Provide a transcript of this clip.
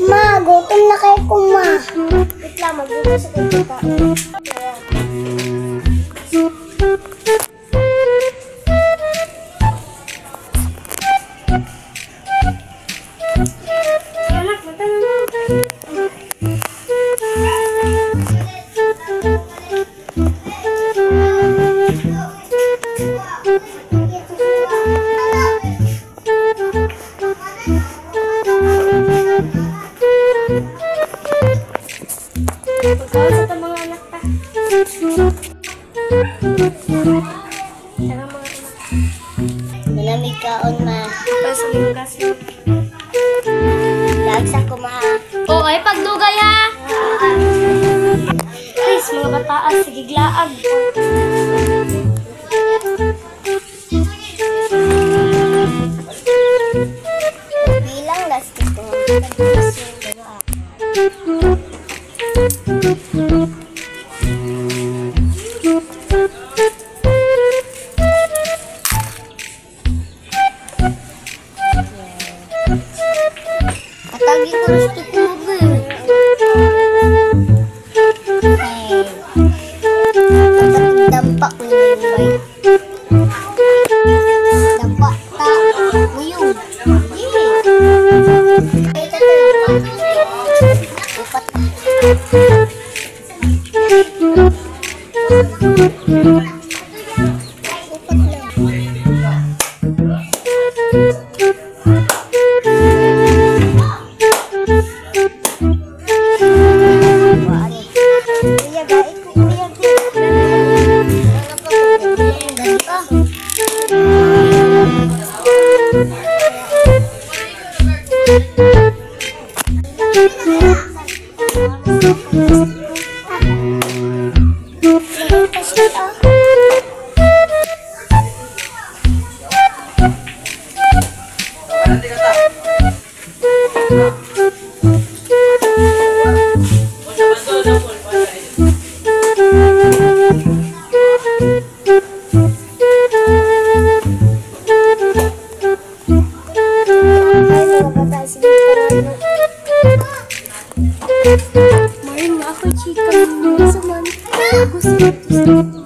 Ma, gutom na kayo ko, ma. Wait lang, magbukas sa kayo pa. Pagkakas ito mga anak ta. Sarang mga anak. Malamig kaon, ma. Pasok yung gas yun. Lagsa ko, ma. Oo, ay pagdugay ha! Please, mga bataan, sige glaag. Bilang last ito. Katagi ko rin ito kubo. Dampak ko yung bay. Dampak ta. Uyong. Marin na ako, chika. Saman. Gusto ito.